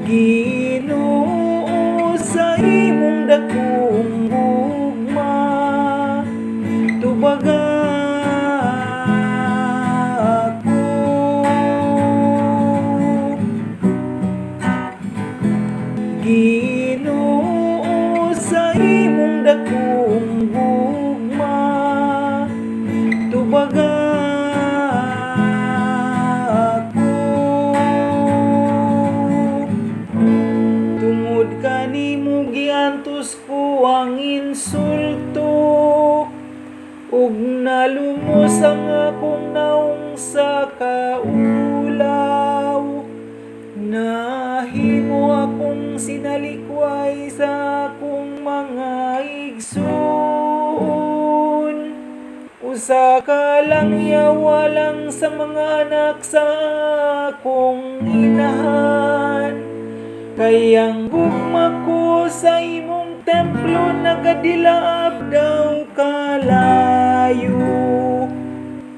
Ginoo, sa imong dakong gugma tubaga ako. Ginoo, sa imong dakong gugma tubaga ako. Tungod kanimo giantos ko ang insulto, ug nalumos ang akong naong sa kaulaw. Nahimo akong sinalikway sa akong mga igsoon. Usa ka lang yawa lang sa mga anak sa akong inahan. Kay ang gugma ko sa imong templo nagadilaab daw kalayo.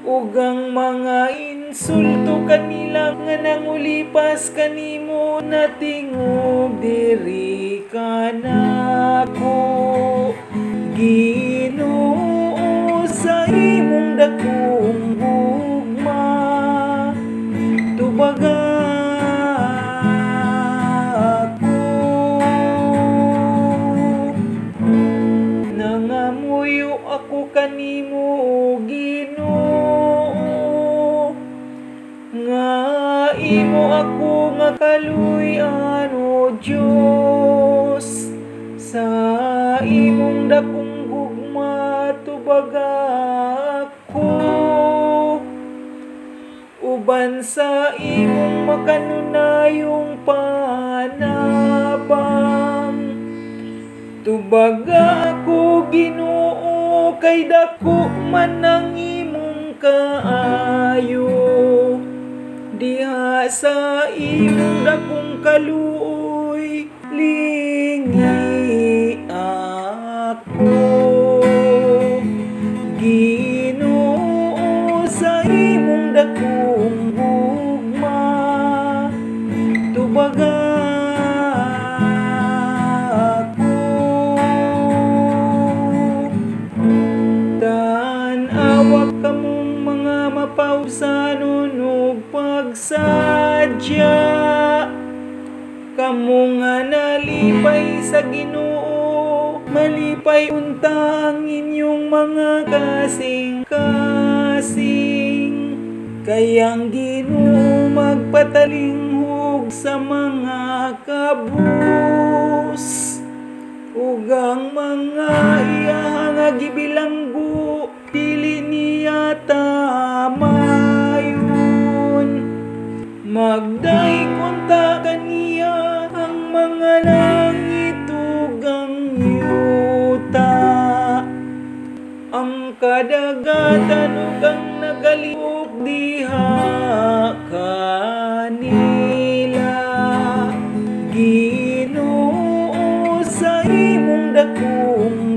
Ug ang mga insulto kanila nga nangulipas kanimo natingog diri ka nako. Ginoo, sa imong dakong gugma tubaga ako. Nangamuyo ako kanimo, Ginoo, nga imo ako nga kaluy-an, o Dios. Sa imong dakong gugma tubaga ako, uban sa imong makanunayong panabang. Tubaga ako, Ginoo, kay dako man ang imong kaayo. Diha sa imong dakong kaluoy lingi ako. Ginoo, sa imong dakong gugma tubaga ako. Tan-awa kamong mga mapausanon ug pagsadya, kamo nga nalipay sa Ginoo, malipay unta ang inyong mga kasing-kasing. Kay ang Ginoo magpatalinghog sa mga kabus, ug ang mga iya nga gibilanggo dili niya tamayon. Magdaingon ta kaniya ang mga langit ug ang yuta, ang kadagatan ug ang nagalihok diha kanila. Ginoo, sa imong dakong